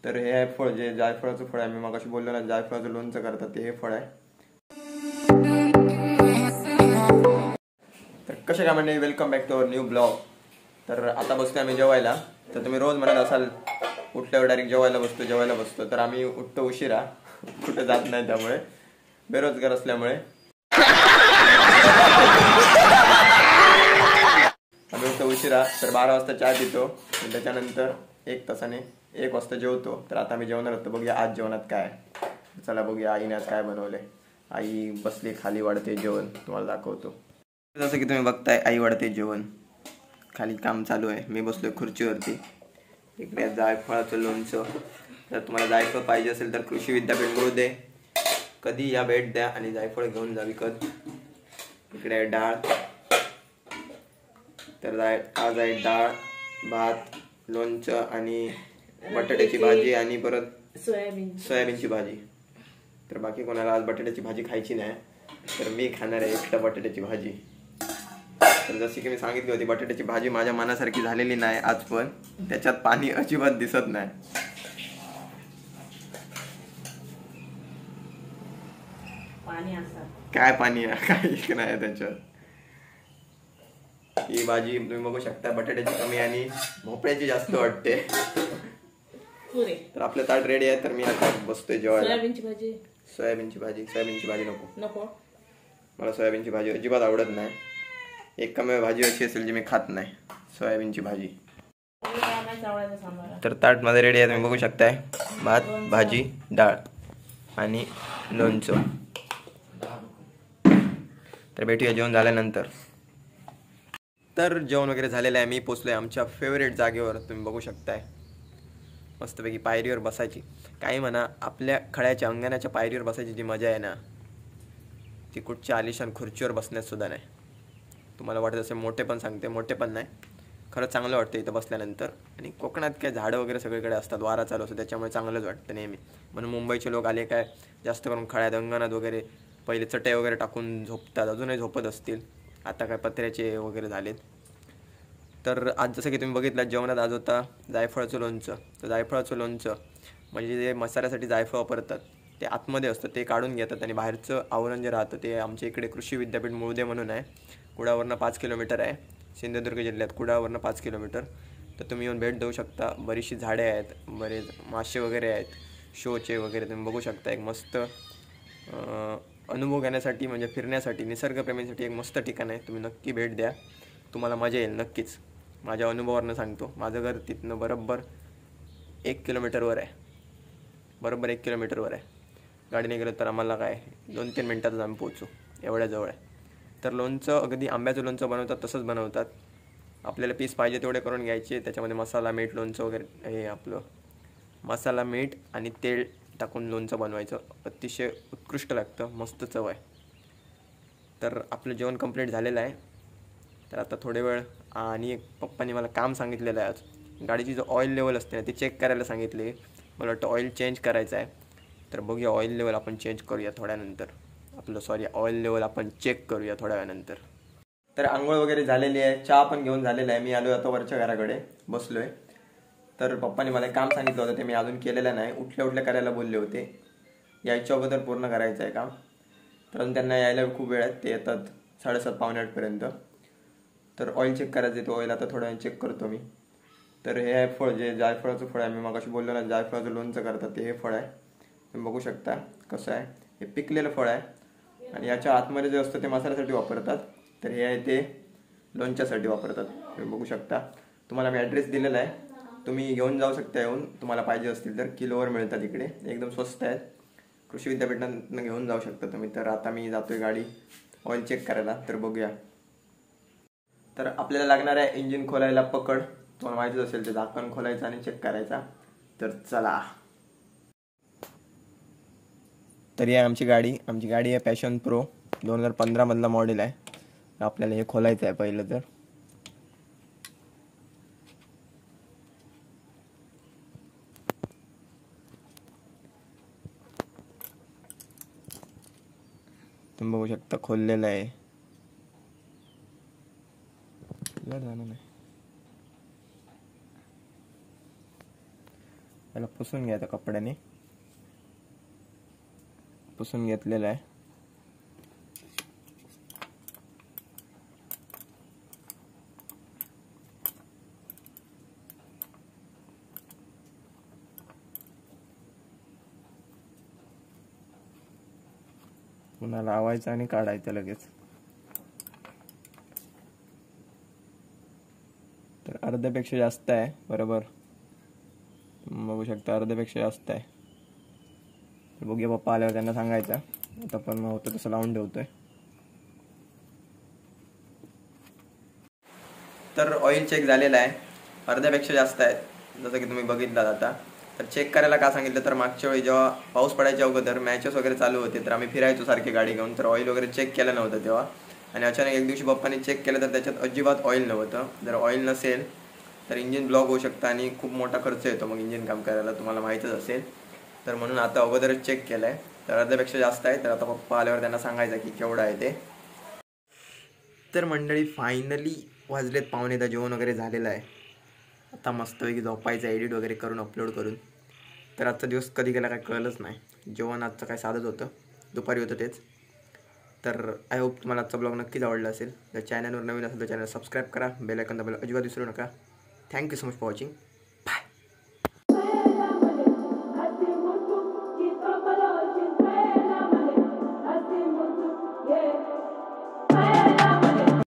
तर हे आहे फळ, जे जायफळाचं फळ आहे. मी मगाशी बोललो ना जायफळाचं लोणचं करतात ते, हे फळ आहे. तर कसे काय म्हणजे welcome back to our new blog. तर आता बसतो आम्ही जेवायला. तर तुम्ही रोज म्हणत असाल उठल्यावर डायरेक्ट जेवायला बसतो. तर आम्ही उठतो उशिरा, कुठे जात नाही, त्यामुळे बेरोजगार असल्यामुळे आम्ही उठतो उशिरा. तर 12 वाजता चहा पितो, त्याच्यानंतर 1 तासाने 1 वाजता जेवतो. तर आता आम्ही जेवणार होतो, बघूया आज जेवणात काय. चला बघूया आईने आज काय बनवलंय. आई बसली खाली वाढते जेवण, तुम्हाला दाखवतो. जसं की तुम्ही बघताय आई वाढते जेवण, खाली काम चालू आहे, मी बसलोय खुर्चीवरती. इकडे जायफळाचं लोणचं. जर तुम्हाला जायफळ पाहिजे असेल तर कृषी विद्यापीठ मुळुदे कधी या भेट द्या आणि जायफळ घेऊन जा विकत. इकडे आहे डाळ. तर आज आहे डाळ, भात, लोणचं आणि बटाट्याची भाजी आणि परत सोयाबीनची भाजी. तर बाकी कोणाला आज बटाट्याची भाजी खायची नाही, तर मी खाणार आहे एकटा बटाट्याची भाजी. तर जशी की मी सांगितली होती, बटाट्याची भाजी माझ्या मनासारखी झालेली नाही आज, पण त्याच्यात पाणी अजिबात दिसत नाही. काय पाणी आहे, काही नाही त्याच्यात. ही भाजी तुम्ही बघू शकता, बटाट्याची कमी आणि भोपळ्याची जास्त वाटते. तर आपलं ताट रेडी आहे, तर मी आता बसतोय जेवायला. सोयाबीनची भाजी नको मला. सोयाबीनची भाजी अजिबात आवडत नाही. एकमेव भाजी अशी असेल जी मी खात नाही, सोयाबीनची भाजी. तर ताट मध्ये रेडी आहे, तुम्ही बघू शकताय. भात, भाजी, डाळ आणि लोणचं. तर भेटूया जेवण झाल्यानंतर. तर जेवण वगैरे झालेलं आहे, मी पोचलोय आमच्या फेवरेट जागेवर. तुम्ही बघू शकताय, मस्तपैकी पायरीवर बसायची. काही म्हणा, आपल्या खळ्याच्या अंगणाच्या पायरीवर बसायची जी मजा आहे ना, ती कुठच्या आलिशान खुर्चीवर बसण्यात सुद्धा नाही. तुम्हाला वाटत असेल मोठे पण सांगते, मोठे पण नाही, खरंच चांगलं वाटतं इथं बसल्यानंतर. आणि कोकणात काय झाडं वगैरे सगळीकडे असतात, वारा चालू असतो, त्याच्यामुळे चांगलंच वाटतं नेहमी. म्हणून मुंबईचे लोक आले काय जास्त करून खळ्यात अंगणात वगैरे पहिले चटई वगैरे टाकून झोपतात, अजूनही झोपत असतील. आता काय पत्र्याचे वगैरे झालेत. तर आज जसं की तुम्ही बघितलं, जेवणात आज होता जायफळाचं लोणचं. तर जायफळाचं लोणचं म्हणजे जे मसाल्यासाठी जायफळ वापरतात ते आतमध्ये असतं, ते काढून घेतात आणि बाहेरचं आवरण जे राहतं ते आमच्या इकडे कृषी विद्यापीठ मुळुदे म्हणून आहे, कुडावरनं 5 किलोमीटर आहे, सिंधुदुर्ग जिल्ह्यात कुडावरनं 5 किलोमीटर. तर तुम्ही येऊन भेट देऊ शकता. बरीचशी झाडे आहेत, बरेच मासे वगैरे आहेत, शोचे वगैरे. तुम्ही बघू शकता. एक मस्त अनुभव घेण्यासाठी, म्हणजे फिरण्यासाठी, निसर्गप्रेमीसाठी एक मस्त ठिकाण आहे. तुम्ही नक्की भेट द्या, तुम्हाला मजा येईल नक्कीच. माझ्या अनुभवावरनं सांगतो, माझं घर तिथनं बरोबर 1 किलोमीटरवर आहे, बरोबर 1 किलोमीटरवर आहे. गाडीने गेलो तर आम्हाला काय 2-3 मिनटातच आम्ही पोहोचू, एवढ्या जवळ आहे. तर लोणचं अगदी आंब्याचं लोणचं बनवतात तसंच बनवतात. आपल्याला पीस पाहिजे तेवढे करून घ्यायचे. त्याच्यामध्ये मसाला, मीठ, लोणचं वगैरे, हे आपलं मसाला, मीठ आणि तेल टाकून लोणचं बनवायचं. अतिशय उत्कृष्ट लागतं, मस्त चव आहे. तर आपलं जेवण कंप्लीट झालेलं आहे. तर आता थोडे वेळ आणि एक पप्पांनी मला काम सांगितलेलं आहे आज. गाडीची जो ऑइल लेवल असते ना ती चेक करायला सांगितली. मला वाटतं ऑइल चेंज करायचं आहे. तर बघूया, ऑइल लेवल आपण चेंज करूया थोड्यानंतर. ऑइल लेवल आपण चेक करूया थोड्या वेळानंतर. तर आंघोळ वगैरे झालेली आहे, चहा पण घेऊन झालेला आहे. मी आलो आता वरच्या घराकडे बसलोय. तर पप्पांनी मला काम सांगितलं होतं, ते मी अजून केलेलं नाही. उठल्या करायला बोलले होते, यायच्या अगोदर पूर्ण करायचं आहे काम. तर अजून त्यांना यायला खूप वेळ आहे, ते येतात 7:30 पावणे 8पर्यंत. तर ऑइल चेक करायचं आहे, तो ऑइल आता थोड्या वेळ चेक करतो मी. तर हे आहे फळ, जे जायफळाचं फळ आहे. मी मगाशी बोललो ना जायफळाचं लोणचं करतात ते, हे फळ आहे. तुम्ही बघू शकता कसं आहे. हे पिकलेलं फळ आहे आणि याच्या आतमध्ये जे असतं ते मसाल्यासाठी वापरतात. तर हे आहे ते लोणच्यासाठी वापरतात. तुम्ही बघू शकता. तुम्हाला मी ॲड्रेस दिलेला आहे, तुम्ही घेऊन जाऊ शकता येऊन, तुम्हाला पाहिजे असतील तर. किलोवर मिळतात इकडे, एकदम स्वस्त आहेत. कृषी विद्यापीठातून घेऊन जाऊ शकता तुम्ही. तर आता मी जातोय गाडी ऑइल चेक करायला. तर बघूया. तर आपल्याला लागणार आहे इंजिन खोलायला पकड. तुम्हाला माहितीच असेल, ते झाकण खोलायचं आणि चेक करायचा. तर चला. तर ही आमची गाडी आहे पॅशन प्रो 2015 मधला मॉडेल आहे. आपल्याला हे खोलायचं आहे पहिलं. तर तुम्ही बघू शकता खोललेलं आहे. त्याला पुसून घ्यायचं कपड्याने. पुसून घेतलेलं आहे. पुन्हा लावायचं आणि काढायचं लगेच. तर अर्ध्यापेक्षा जास्त आहे, बरोबर बघू शकता, अर्ध्यापेक्षा जास्त आहे. तर बघूया पप्पा आल्यावर त्यांना सांगायचं. आता पण मग होतं तसं लावून ठेवतोय. तर ऑइल चेक झालेलं आहे, अर्ध्यापेक्षा जास्त आहे जसं की तुम्ही बघितलात आता. तर चेक करायला का सांगितलं, तर मागच्या वेळी जेव्हा पाऊस पडायच्या अगोदर मॅचेस वगैरे चालू होते तर आम्ही फिरायचो सारखे गाडी घेऊन, तर ऑइल वगैरे चेक केलं नव्हतं तेव्हा. आणि अचानक एक दिवशी पप्पांनी चेक केलं तर त्याच्यात अजिबात ऑइल नव्हतं. जर ऑइल नसेल तर इंजिन ब्लॉक होऊ शकतं आणि खूप मोठा खर्च येतो मग इंजिन काम करायला, तुम्हाला माहीतच असेल. तर म्हणून आता अगोदरच चेक केलं आहे. तर अर्ध्यापेक्षा जास्त आहे. तर आता पप्पा आल्यावर त्यांना सांगायचं की केवढं आहे ते. तर मंडळी फायनली वाजलेत 9:15, जेवण वगैरे झालेलं आहे. आता मस्तपैकी झोपायचं, एडिट वगैरे करून अपलोड करून. तर आजचा दिवस कधी गेला काय कळलंच नाही. जेवण आजचं काय साधंच होतं, दुपारी होतं तेच. तर आय होप तुम्हाला आजचा ब्लॉग नक्कीच आवडला असेल. जर चॅनलवर नवीन असेल तर चॅनल सबस्क्राईब करा, बेल आयकॉन दाबायला अजिबात विसरू नका. Thank you so much for watching.